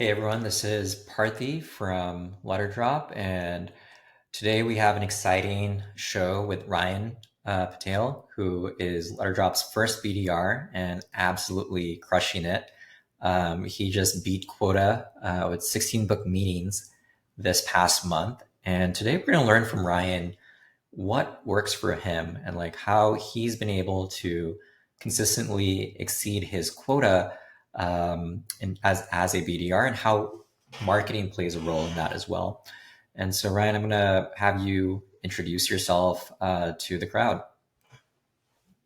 Hey everyone, this is Parthi from Letterdrop, and today we have an exciting show with Ryan Patel, who is Letterdrop's first BDR and absolutely crushing it. He just beat quota with 16 book meetings this past month, and today we're going to learn from Ryan what works for him and like how he's been able to consistently exceed his quota as a BDR and how marketing plays a role in that as well. And so, Ryan, I'm going to have you introduce yourself to the crowd.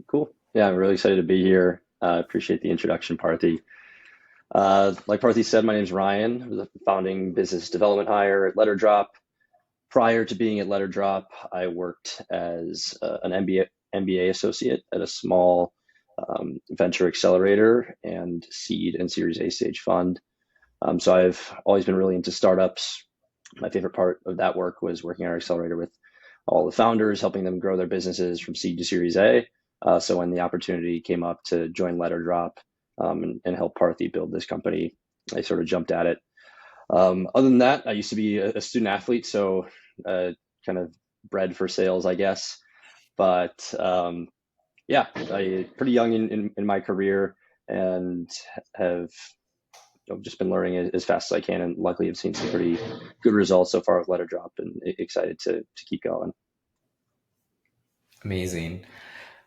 Cool. Yeah, I'm really excited to be here. Appreciate the introduction, Parthi. Like Parthi said, my name is Ryan. I was a founding business development hire at Letterdrop. Prior to being at Letterdrop, I worked as an MBA associate at a small venture accelerator and seed and Series A stage fund. So I've always been really into startups. My favorite part of that work was working at our accelerator with all the founders, helping them grow their businesses from seed to Series A. So when the opportunity came up to join Letterdrop and help Parthi build this company, I sort of jumped at it. Other than that, I used to be a student athlete, so kind of bred for sales, I guess. But yeah, I pretty young in my career and have just been learning as fast as I can, and luckily have seen some pretty good results so far with Letterdrop, and excited to keep going. Amazing.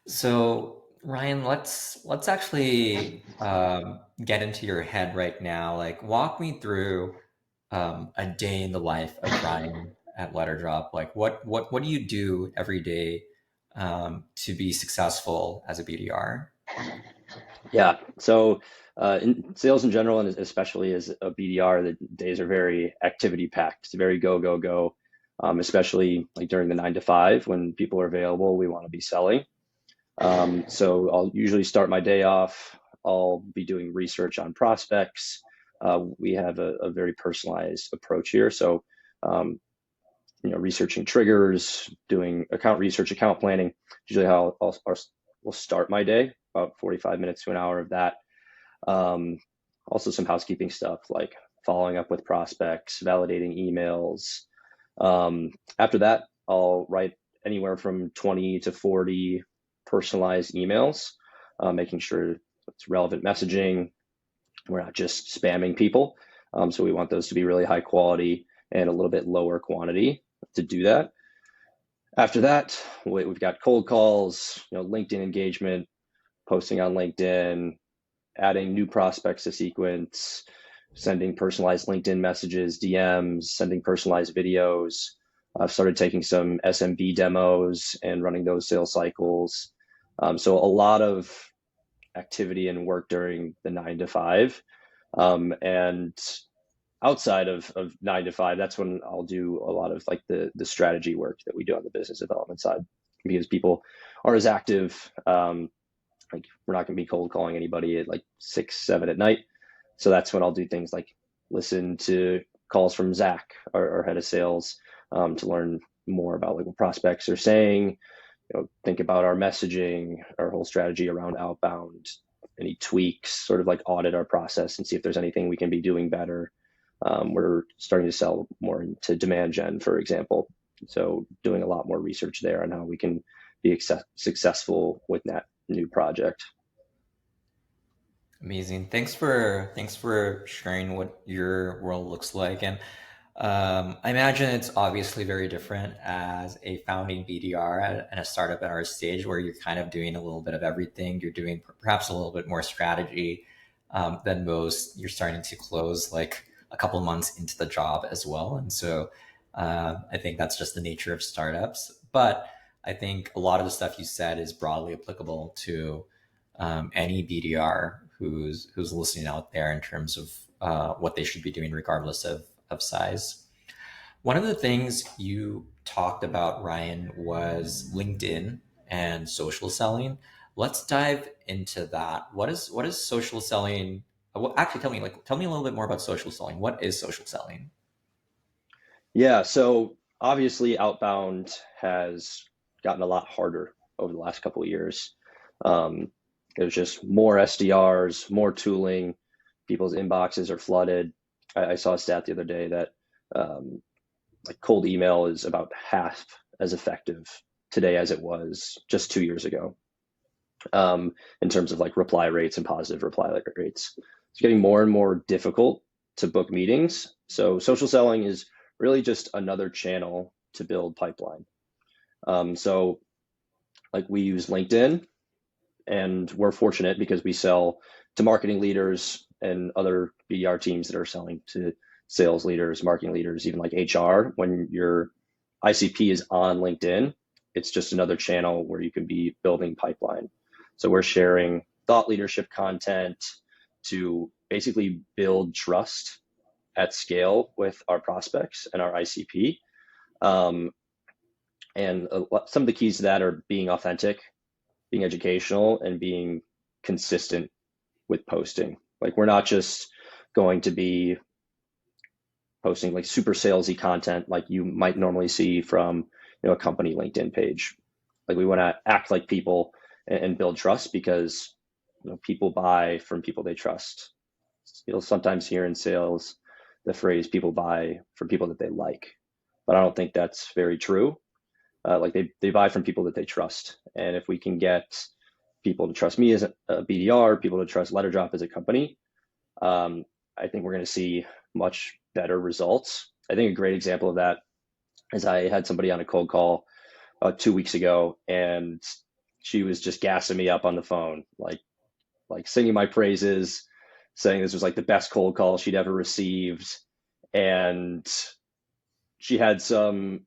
So, Ryan, let's actually get into your head right now. Like, walk me through a day in the life of Ryan at Letterdrop. Like, what do you do every day to be successful as a BDR? Yeah. So in sales in general, and especially as a BDR, the days are very activity packed. It's very go, go, go. Especially like during the 9 to 5 when people are available, we want to be selling. So I'll usually start my day off. I'll be doing research on prospects. We have a very personalized approach here. So, researching triggers, doing account research, account planning, usually how will start my day, about 45 minutes to an hour of that. Um, Also some housekeeping stuff like following up with prospects, validating emails. After that, I'll write anywhere from 20 to 40 personalized emails, making sure it's relevant messaging. We're not just spamming people. So we want those to be really high quality and a little bit lower quantity to do that. After that, we've got cold calls, LinkedIn engagement, posting on LinkedIn, adding new prospects to sequence, sending personalized LinkedIn messages, DMs, sending personalized videos. I've started taking some SMB demos and running those sales cycles. So a lot of activity and work during the 9 to 5. And outside of 9 to 5, that's when I'll do a lot of like the strategy work that we do on the business development side, because people are as active. Like we're not going to be cold calling anybody at like 6, 7 at night. So that's when I'll do things like listen to calls from Zach, our head of sales, to learn more about like what prospects are saying. Think about our messaging, our whole strategy around outbound, any tweaks, sort of like audit our process and see if there's anything we can be doing better. We're starting to sell more into demand gen, for example. So doing a lot more research there on how we can be successful with that new project. Amazing. Thanks for sharing what your world looks like. And I imagine it's obviously very different as a founding BDR and a startup at our stage where you're kind of doing a little bit of everything. You're doing perhaps a little bit more strategy than most. You're starting to close like a couple months into the job as well. And so I think that's just the nature of startups. But I think a lot of the stuff you said is broadly applicable to any BDR who's listening out there in terms of what they should be doing regardless of size. One of the things you talked about, Ryan, was LinkedIn and social selling. Let's dive into that. What is social selling? Well, actually, tell me a little bit more about social selling. What is social selling? Yeah, so obviously outbound has gotten a lot harder over the last couple of years. Um, there's just more SDRs, more tooling, people's inboxes are flooded. I saw a stat the other day that um, like cold email is about half as effective today as it was just 2 years ago, in terms of like reply rates and positive reply rates. It's getting more and more difficult to book meetings. So social selling is really just another channel to build pipeline. So like we use LinkedIn, and we're fortunate because we sell to marketing leaders and other BDR teams that are selling to sales leaders, marketing leaders, even like HR. When your ICP is on LinkedIn, it's just another channel where you can be building pipeline. So we're sharing thought leadership content to basically build trust at scale with our prospects and our ICP. Um, and some of the keys to that are being authentic, being educational, and being consistent with posting. Like we're not just going to be posting like super salesy content like you might normally see from a company LinkedIn page. Like we want to act like people and build trust because people buy from people they trust. You'll sometimes hear in sales the phrase people buy from people that they like, but I don't think that's very true. Like they buy from people that they trust. And if we can get people to trust me as a BDR, people to trust Letterdrop as a company, um, I think we're going to see much better results. I think a great example of that is I had somebody on a cold call 2 weeks ago, and she was just gassing me up on the phone, like singing my praises, saying this was like the best cold call she'd ever received, and she had some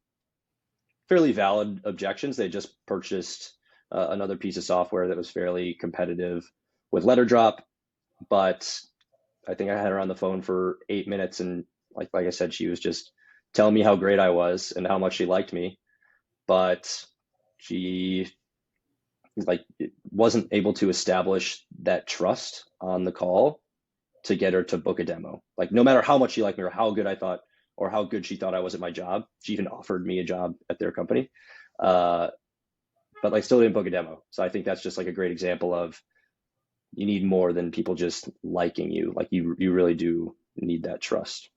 fairly valid objections. They just purchased another piece of software that was fairly competitive with Letterdrop, but I think I had her on the phone for 8 minutes, and like I said, she was just telling me how great I was and how much she liked me, but she like wasn't able to establish that trust on the call to get her to book a demo. Like no matter how much she liked me or how good I thought or how good she thought I was at my job, she even offered me a job at their company. Uh, but like still didn't book a demo. So I think that's just like a great example of you need more than people just liking you. Like you really do need that trust.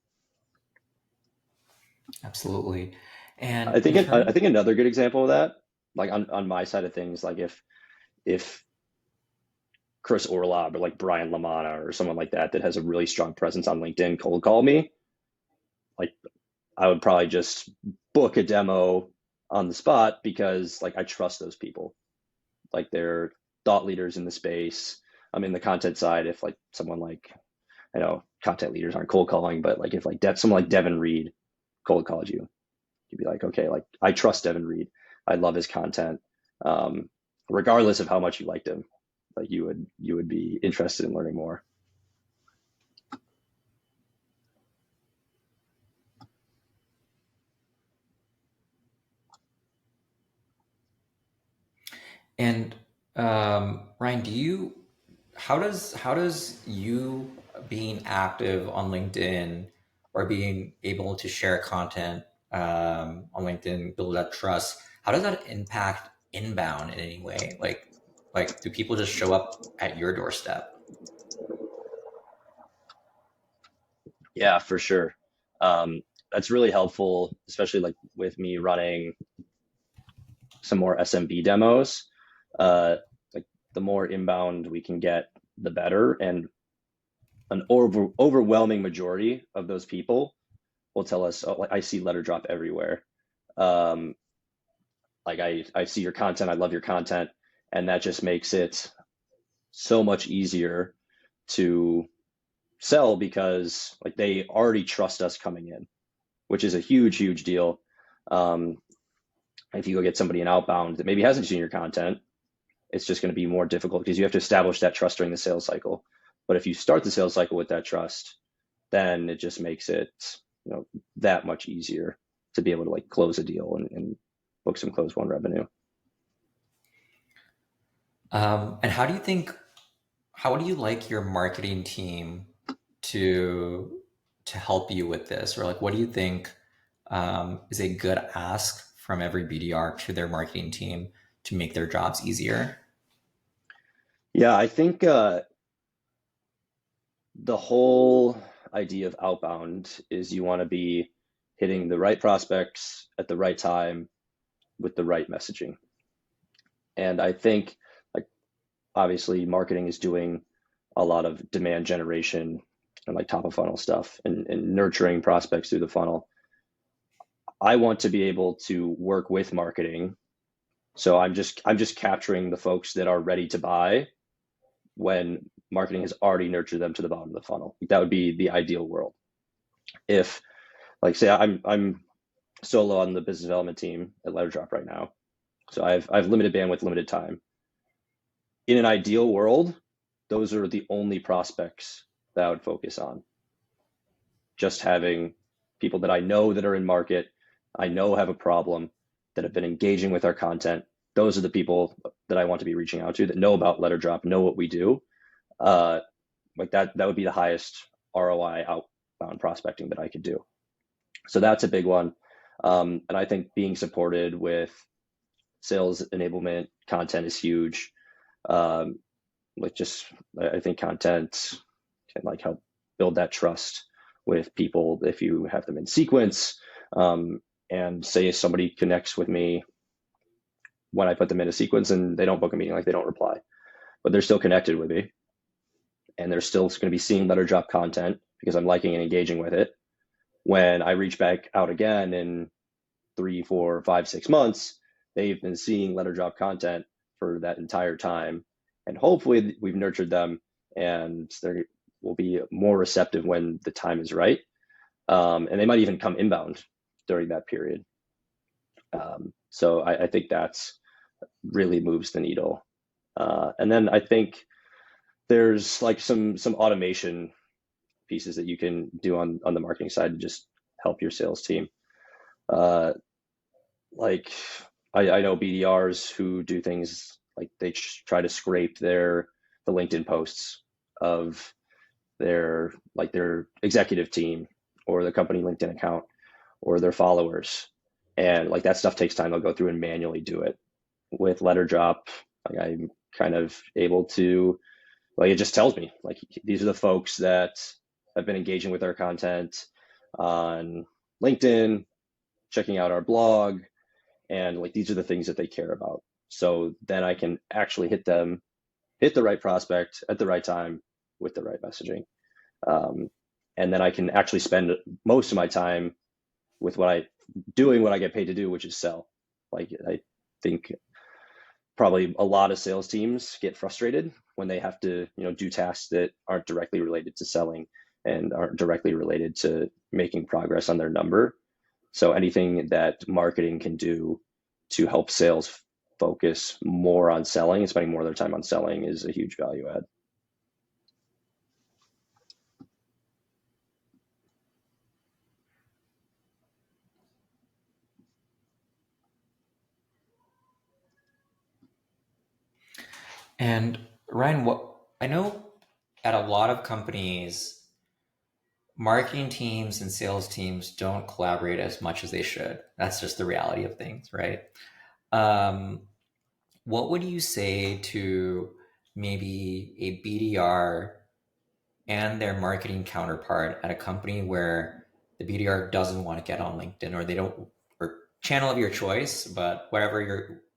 Absolutely. And I in think I turn, think another good example of that, like on my side of things, like if Chris Orlob or like Brian Lamana or someone like that that has a really strong presence on LinkedIn cold call me, like I would probably just book a demo on the spot because like I trust those people. Like they're thought leaders in the space. I'm in the content side. If like someone like I know content leaders aren't cold calling, but like if like someone like Devin Reed cold called you, you'd be like, okay, like I trust Devin Reed. I love his content. Um, Regardless of how much you liked him, like you would be interested in learning more. and Ryan, how does you being active on LinkedIn or being able to share content on LinkedIn build that trust? How does that impact inbound in any way? Like do people just show up at your doorstep? Yeah, for sure. Um, that's really helpful, especially like with me running some more SMB demos. Uh, like the more inbound we can get, the better. And an overwhelming majority of those people will tell us, "Oh, like I see letter drop everywhere. Um, like I see your content. I love your content," and that just makes it so much easier to sell because like they already trust us coming in, which is a huge deal. Um, if you go get somebody in outbound that maybe hasn't seen your content, it's just going to be more difficult because you have to establish that trust during the sales cycle. But if you start the sales cycle with that trust, then it just makes it that much easier to be able to like close a deal and book some close one revenue. And how do you like your marketing team to to help you with this? Or like, what do you think is a good ask from every BDR to their marketing team to make their jobs easier? Yeah, I think the whole idea of outbound is you want to be hitting the right prospects at the right time with the right messaging. And I think like obviously marketing is doing a lot of demand generation and like top of funnel stuff and nurturing prospects through the funnel. I want to be able to work with marketing. So I'm just capturing the folks that are ready to buy when marketing has already nurtured them to the bottom of the funnel. That would be the ideal world. If like say I'm solo on the business development team at Letterdrop right now. So I've limited bandwidth, limited time. In an ideal world, those are the only prospects that I would focus on. Just having people that I know that are in market, I know have a problem, that have been engaging with our content. Those are the people that I want to be reaching out to that know about Letterdrop, know what we do. Uh, like that would be the highest ROI outbound prospecting that I could do. So that's a big one. And I think being supported with sales enablement content is huge. Um, like just I think content can like help build that trust with people if you have them in sequence. And say if somebody connects with me when I put them in a sequence and they don't book a meeting, like they don't reply, but they're still connected with me and they're still going to be seeing Letterdrop content because I'm liking and engaging with it. When I reach back out again in 3, 4, 5, 6 months, they've been seeing Letterdrop content for that entire time. And hopefully we've nurtured them and they will be more receptive when the time is right. And they might even come inbound during that period. So I think that's really moves the needle. And then I think there's like some automation pieces that you can do on the marketing side to just help your sales team. Uh, like I know BDRs who do things like they try to scrape the LinkedIn posts of their executive team or the company LinkedIn account or their followers. And like that stuff takes time. They'll go through and manually do it. With Letterdrop, like I'm kind of able to like it just tells me like these are the folks that have been engaging with our content on LinkedIn, checking out our blog, and like these are the things that they care about. So then I can actually hit the right prospect at the right time with the right messaging. Um, and then I can actually spend most of my time with what I get paid to do, which is sell. Like I think probably a lot of sales teams get frustrated when they have to, do tasks that aren't directly related to selling and aren't directly related to making progress on their number. So anything that marketing can do to help sales focus more on selling and spending more of their time on selling is a huge value add. And Ryan, what I know at a lot of companies, marketing teams and sales teams don't collaborate as much as they should. That's just the reality of things, right? Um, what would you say to maybe a BDR and their marketing counterpart at a company where the BDR doesn't want to get on LinkedIn, or they don't, or channel of your choice, but wherever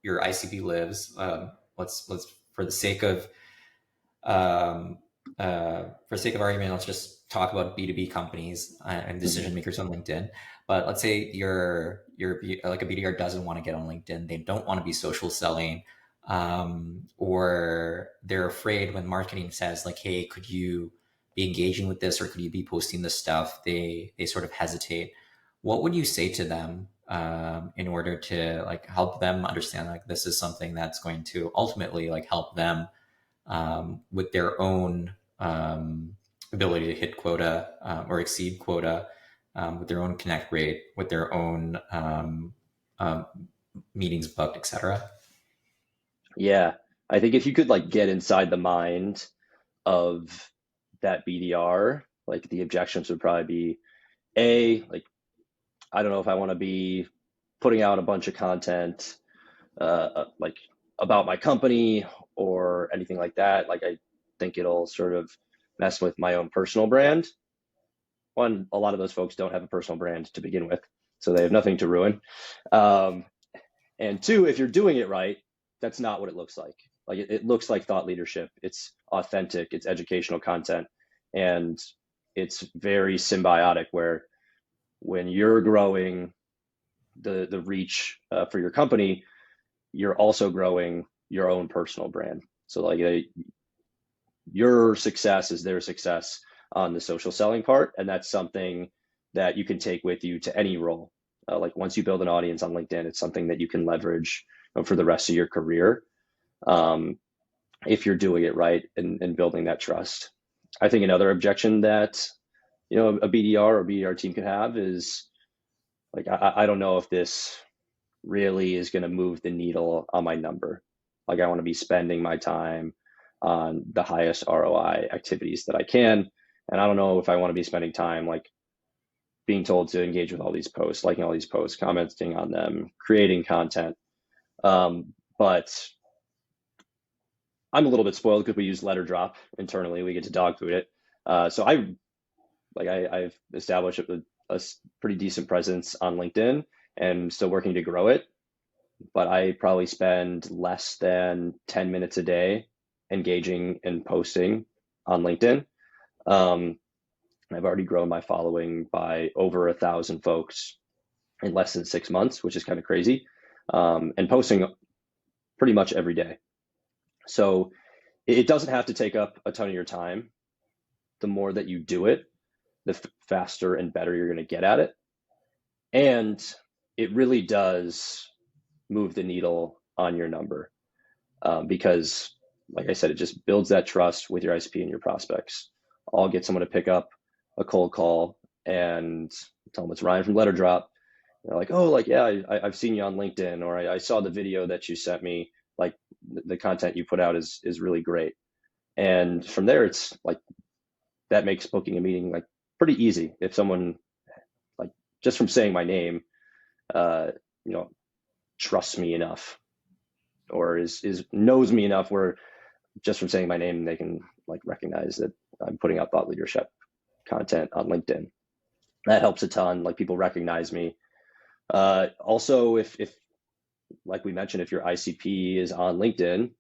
your ICP lives, let's for the sake of um, argument, let's just talk about B2B companies and Mm-hmm. decision makers on LinkedIn. But let's say you're like a BDR doesn't want to get on LinkedIn. They don't want to be social selling, or they're afraid when marketing says like, "Hey, could you be engaging with this, or could you be posting this stuff?" They sort of hesitate. What would you say to them in order to like help them understand like this is something that's going to ultimately like help them with their own ability to hit quota or exceed quota, with their own connect rate, with their own um, meetings booked, etc. Yeah, I think if you could like get inside the mind of that BDR, like the objections would probably be like I don't know if I want to be putting out a bunch of content like about my company or anything like that. Like I think it'll sort of mess with my own personal brand. one, a lot of those folks don't have a personal brand to begin with, so they have nothing to ruin. Um, and two, if you're doing it right, that's not what it looks like. Like it looks like thought leadership. It's authentic, it's educational content, and it's very symbiotic where when you're growing the reach for your company, you're also growing your own personal brand. So like your success is their success on the social selling part, and that's something that you can take with you to any role. Like once you build an audience on LinkedIn, it's something that you can leverage for the rest of your career, um, if you're doing it right and building that trust. I think another objection that a BDR or BDR team could have is like I don't know if this really is going to move the needle on my number. Like I want to be spending my time on the highest ROI activities that I can. And I don't know if I want to be spending time like being told to engage with all these posts, liking all these posts, commenting on them, creating content. But I'm a little bit spoiled because we use Letterdrop internally. We get to dog food it. So I've established a pretty decent presence on LinkedIn and still working to grow it, but I probably spend less than 10 minutes a day engaging and posting on LinkedIn. Um, I've already grown my following by over 1,000 folks in less than 6 months, which is kind of crazy, and posting pretty much every day. So it doesn't have to take up a ton of your time. The more that you do it, the faster and better you're going to get at it. And it really does move the needle on your number, because, like I said, it just builds that trust with your ICP and your prospects. I'll get someone to pick up a cold call and tell them it's Ryan from Letterdrop. They're like, oh, like, yeah, I've seen you on LinkedIn, or I saw the video that you sent me. Like the content you put out is really great. And from there, it's like that makes booking a meeting like pretty easy. If someone like just from saying my name, uh, you know, trusts me enough or is knows me enough where just from saying my name they can like recognize that I'm putting out thought leadership content on LinkedIn. That helps a ton. Like people recognize me. Also, if like we mentioned, if your ICP is on LinkedIn,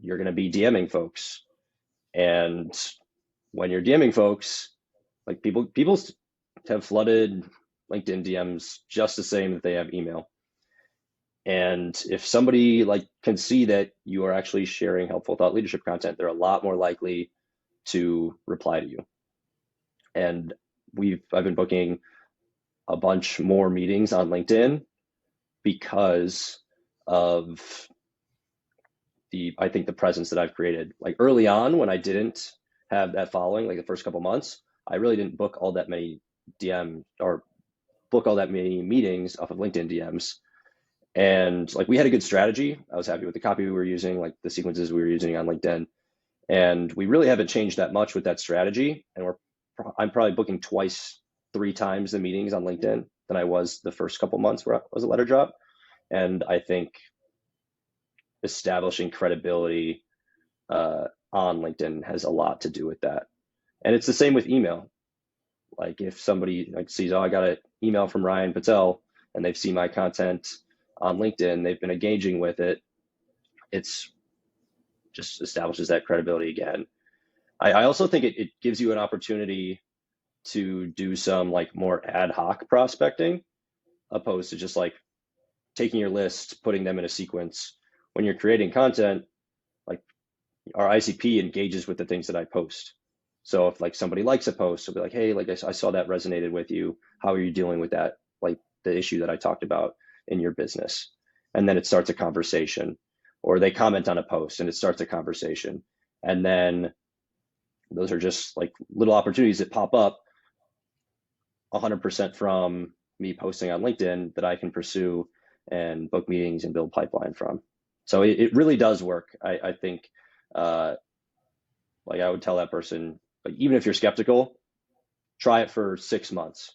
you're going to be DMing folks, and when you're DMing folks, like people have flooded LinkedIn DMs just the same that they have email. And if somebody like can see that you are actually sharing helpful thought leadership content, they're a lot more likely to reply to you. And I've been booking a bunch more meetings on LinkedIn because of I think the presence that I've created. Like early on when I didn't have that following, like the first couple months, I really didn't book all that many DM or book all that many meetings off of LinkedIn DMs. And like we had a good strategy. I was happy with the copy we were using, like the sequences we were using on LinkedIn. And we really haven't changed that much with that strategy. And I'm probably booking twice, 3 times the meetings on LinkedIn than I was the first couple months where I was a Letterdrop. And I think establishing credibility on LinkedIn has a lot to do with that. And it's the same with email. Like if somebody like sees, oh, I got an email from Ryan Patel, and they've seen my content on LinkedIn, they've been engaging with it, it's just establishes that credibility again. I also think it gives you an opportunity to do some like more ad hoc prospecting opposed to just like taking your list, putting them in a sequence. When you're creating content, like our ICP engages with the things that I post. So if like somebody likes a post, they'll be like, hey, like I saw that resonated with you. How are you dealing with that? Like the issue that I talked about in your business. And then it starts a conversation. Or they comment on a post and it starts a conversation. And then those are just like little opportunities that pop up 100% from me posting on LinkedIn that I can pursue and book meetings and build pipeline from. So it really does work. I think, like I would tell that person, like even if you're skeptical, try it for 6 months.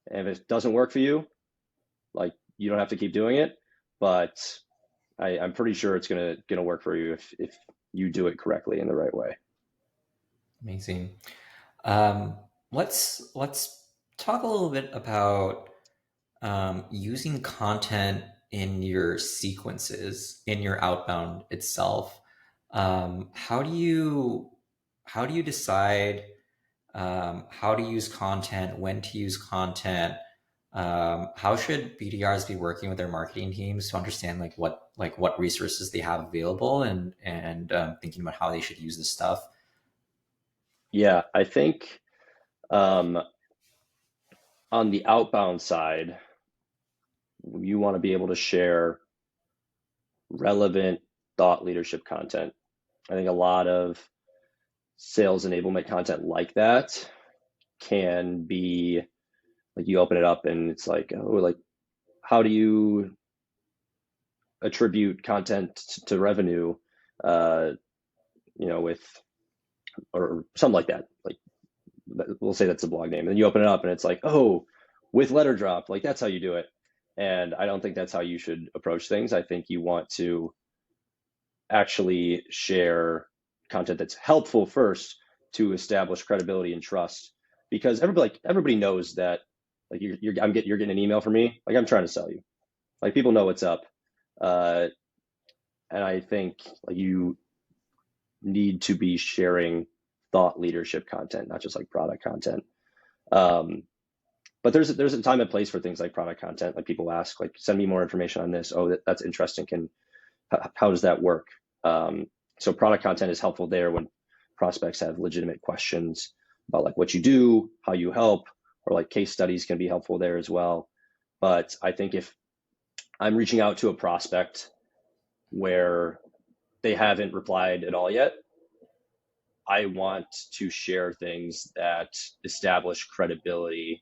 And if it doesn't work for you, like you don't have to keep doing it. But I'm pretty sure it's gonna work for you if you do it correctly in the right way. Amazing. Um, let's talk a little bit about using content in your sequences in your outbound itself. How do you decide how to use content, when to use content? How should BDRs be working with their marketing teams to understand like what resources they have available and thinking about how they should use this stuff? Yeah, I think um, on the outbound side, you want to be able to share relevant thought leadership content. I think a lot of sales enablement content like that can be like you open it up and it's like, oh, like how do you attribute content to revenue, uh, with or something like that. Like we'll say that's a blog name, and then you open it up and it's like, oh, with Letterdrop, like that's how you do it. And I don't think that's how you should approach things. I think you want to actually share content that's helpful first to establish credibility and trust, because everybody knows that like you're getting an email from me, like I'm trying to sell you, like people know what's up. uh, and I think like you need to be sharing thought leadership content, not just like product content. um, but there's a time and place for things like product content. Like people ask, like, send me more information on this. Oh, that's interesting. How does that work? So product content is helpful there when prospects have legitimate questions about like what you do, how you help, or like case studies can be helpful there as well. But I think if I'm reaching out to a prospect where they haven't replied at all yet, I want to share things that establish credibility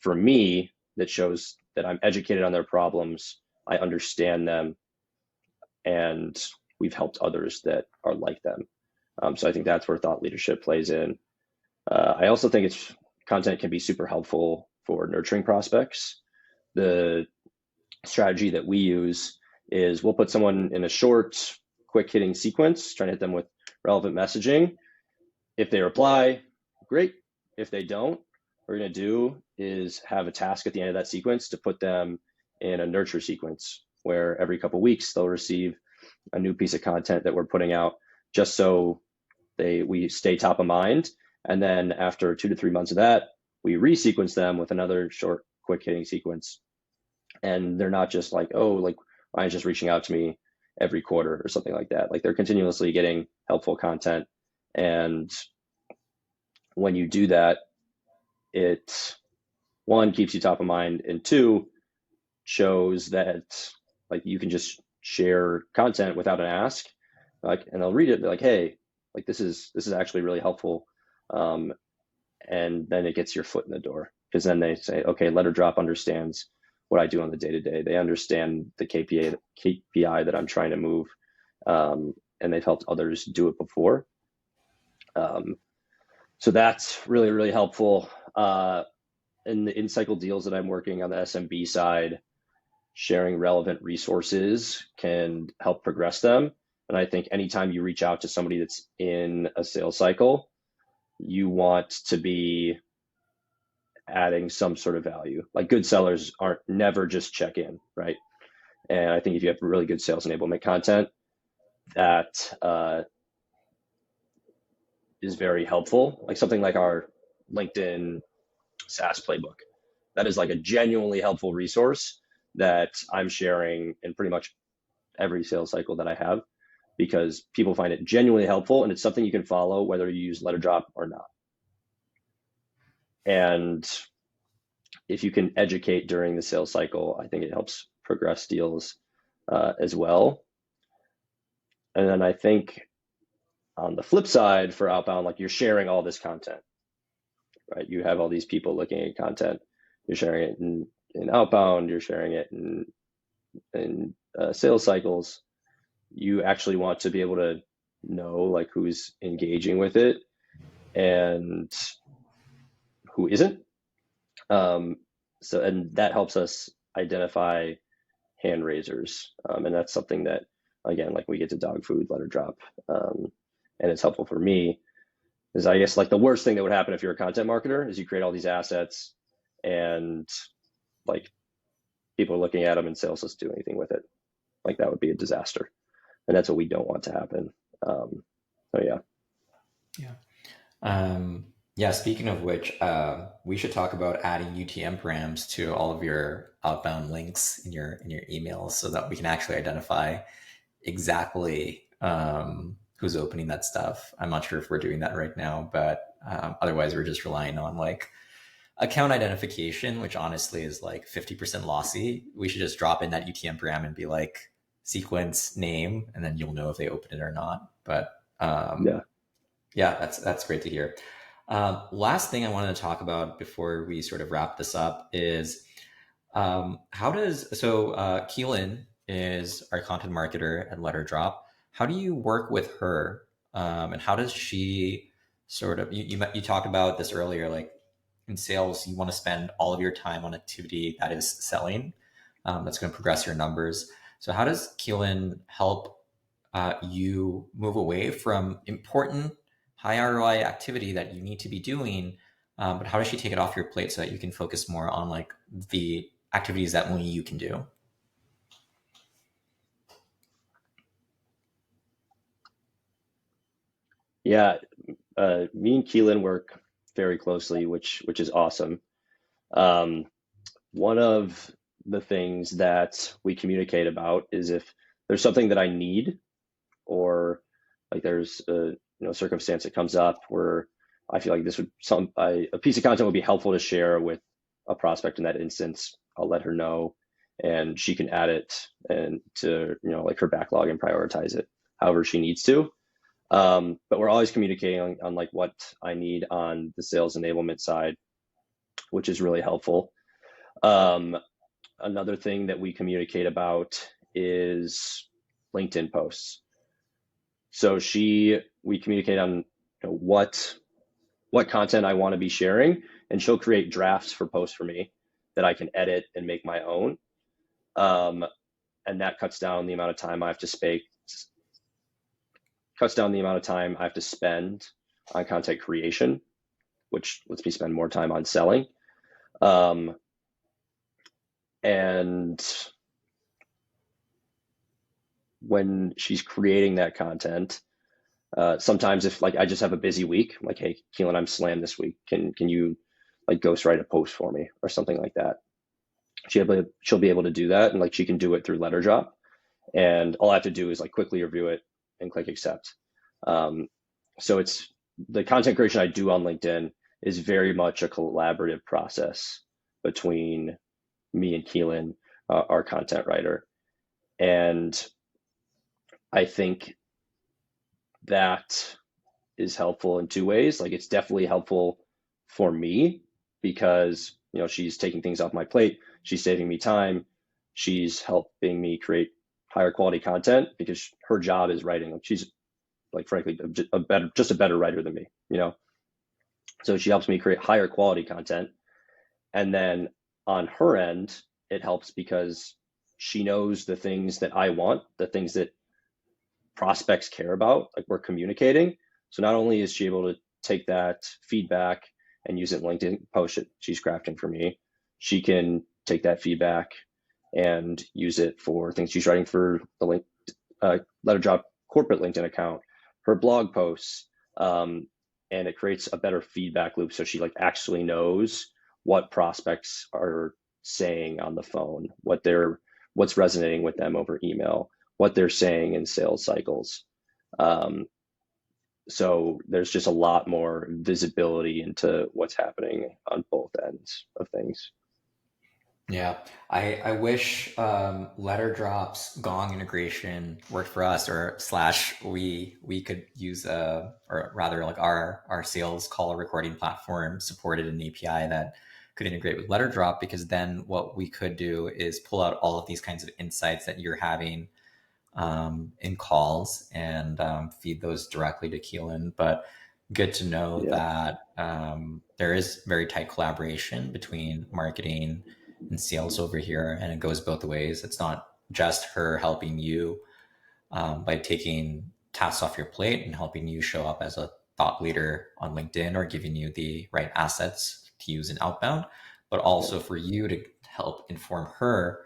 for me, that shows that I'm educated on their problems, I understand them, and we've helped others that are like them. So I think that's where thought leadership plays in. I also think it's content can be super helpful for nurturing prospects. The strategy that we use is we'll put someone in a short, quick hitting sequence, trying to hit them with relevant messaging. If they reply, great. If they don't, what we're going to do is have a task at the end of that sequence to put them in a nurture sequence where every couple of weeks they'll receive a new piece of content that we're putting out, just so we stay top of mind. And then after 2 to 3 months of that, we resequence them with another short, quick hitting sequence. And they're not just like, oh, like Ryan's just reaching out to me every quarter or something like that. Like they're continuously getting helpful content. And when you do that, it, one, keeps you top of mind, and two, shows that like you can just share content without an ask, like, and they'll read it, be like, hey, like this is actually really helpful. um, and then it gets your foot in the door, because then they say, okay, Letterdrop understands what I do on the day to day. They understand the KPI that I'm trying to move, and they've helped others do it before. um, so that's really, really helpful. In the in-cycle deals that I'm working on the SMB side, sharing relevant resources can help progress them. And I think anytime you reach out to somebody that's in a sales cycle, you want to be adding some sort of value. Like good sellers aren't never just check in, right? And I think if you have really good sales enablement content, that is very helpful. Like something like our LinkedIn SaaS playbook, that is like a genuinely helpful resource that I'm sharing in pretty much every sales cycle that I have, because people find it genuinely helpful and it's something you can follow whether you use Letterdrop or not. And if you can educate during the sales cycle, I think it helps progress deals as well. And then I think on the flip side for outbound, like you're sharing all this content, right? You have all these people looking at content. You're sharing it in outbound. You're sharing it in sales cycles. You actually want to be able to know like who's engaging with it and who isn't. Um, and that helps us identify hand raisers. And that's something that, again, like we get to dog food, Letterdrop, and it's helpful for me. Is I guess like the worst thing that would happen if you're a content marketer is you create all these assets and like people are looking at them and sales doesn't do anything with it. Like that would be a disaster, and that's what we don't want to happen. So yeah, Yeah. Yeah, speaking of which, we should talk about adding UTM params to all of your outbound links in your emails so that we can actually identify exactly who's opening that stuff. I'm not sure if we're doing that right now, but otherwise we're just relying on like account identification, which honestly is like 50% lossy. We should just drop in that UTM param and be like sequence name, and then you'll know if they open it or not. But yeah, yeah, that's great to hear. Last thing I wanted to talk about before we sort of wrap this up is how does Keelan is our content marketer at Letterdrop. How do you work with her, and how does she sort of you talked about this earlier, like in sales, you want to spend all of your time on activity that is selling, that's going to progress your numbers. So how does Keelan help you move away from important high ROI activity that you need to be doing, but how does she take it off your plate so that you can focus more on like the activities that only you can do? yeah. Me and Keelan work very closely, which is awesome. Um, One of the things that we communicate about is if there's something that I need, or like there's a circumstance that comes up where I feel like this would a piece of content would be helpful to share with a prospect in that instance. I'll let her know, and she can add it and to like her backlog and prioritize it however she needs to. But we're always communicating on like what I need on the sales enablement side, which is really helpful. Um, Another thing that we communicate about is LinkedIn posts. So we communicate on what content I want to be sharing, and she'll create drafts for posts for me that I can edit and make my own. Um, and that cuts down the amount of time I have to spend on content creation, which lets me spend more time on selling. Um, and when she's creating that content, sometimes if like I just have a busy week, I'm like, hey, Keelan, I'm slammed this week. Can you like ghostwrite a post for me or something like that? She'll be able to do that, and like she can do it through Letterdrop, and all I have to do is like quickly review it and click accept. Um, so it's the content creation I do on LinkedIn is very much a collaborative process between me and Keelan, our content writer, and I think that is helpful in two ways. Like it's definitely helpful for me because she's taking things off my plate, she's saving me time, she's helping me create higher quality content because her job is writing. Like she's like frankly just a better writer than me. So she helps me create higher quality content, and then on her end it helps because she knows the things that I want, the things that prospects care about, like we're communicating. So not only is she able to take that feedback and use it in LinkedIn post that she's crafting for me, she can take that feedback and use it for things she's writing for the Letterdrop corporate LinkedIn account, her blog posts, and it creates a better feedback loop. So she like actually knows what prospects are saying on the phone, what's resonating with them over email, what they're saying in sales cycles. Um, so there's just a lot more visibility into what's happening on both ends of things. Yeah, I wish Letterdrop's Gong integration worked for us, or slash we could use or rather like our sales call recording platform supported an API that could integrate with Letterdrop, because then what we could do is pull out all of these kinds of insights that you're having in calls and feed those directly to Keelan. But good to know Yeah, that there is very tight collaboration between marketing and sales over here, and it goes both ways. It's not just her helping you by taking tasks off your plate and helping you show up as a thought leader on LinkedIn or giving you the right assets to use in outbound, but Yeah. also for you to help inform her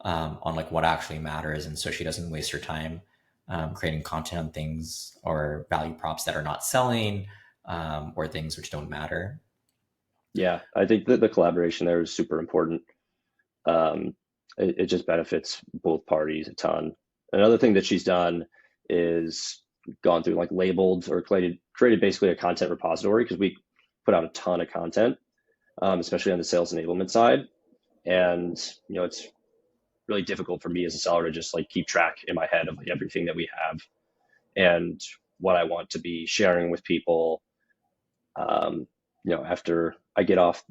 on like what actually matters, and so she doesn't waste her time creating content on things or value props that are not selling, or things which don't matter. Yeah, I think that the collaboration there is super important. Um, it just benefits both parties a ton. Another thing that she's done is gone through like labeled or created basically a content repository because we put out a ton of content, especially on the sales enablement side. And it's really difficult for me as a seller to just like keep track in my head of like everything that we have and what I want to be sharing with people. Um, After I get off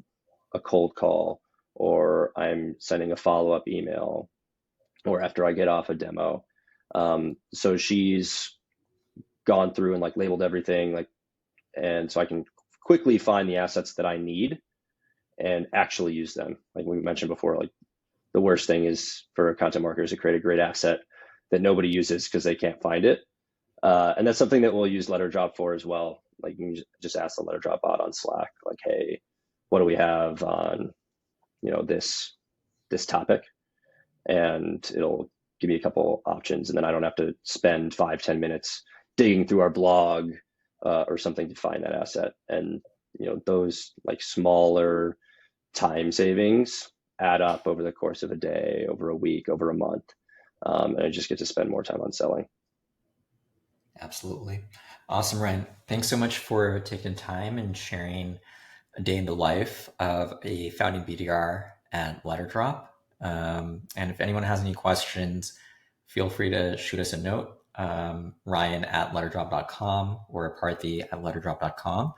a cold call or I'm sending a follow up email or after I get off a demo. So she's gone through and like labeled everything, like, and so I can quickly find the assets that I need and actually use them. Like we mentioned before, like the worst thing is for content marketers to create a great asset that nobody uses because they can't find it. And that's something that we'll use Letterdrop for as well. Like you can just ask the Letterdrop bot on Slack, like, hey, what do we have on, this topic? And it'll give me a couple options, and then I don't have to spend 5-10 minutes digging through our blog or something to find that asset. And those like smaller time savings add up over the course of a day, over a week, over a month, and I just get to spend more time on selling. Absolutely. Awesome, Ryan. Thanks so much for taking time and sharing a day in the life of a founding BDR at Letterdrop. And if anyone has any questions, feel free to shoot us a note, Ryan at letterdrop.com or Parthi at letterdrop.com.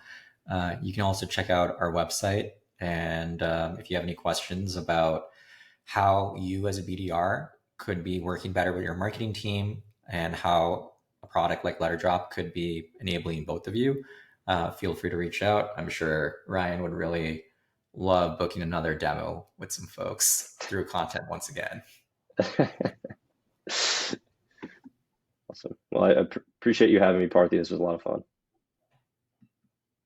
You can also check out our website. And if you have any questions about how you as a BDR could be working better with your marketing team and how a product like Letterdrop could be enabling both of you, feel free to reach out. I'm sure Ryan would really love booking another demo with some folks through content once again. Awesome. Well, I appreciate you having me, Parthi. This was a lot of fun.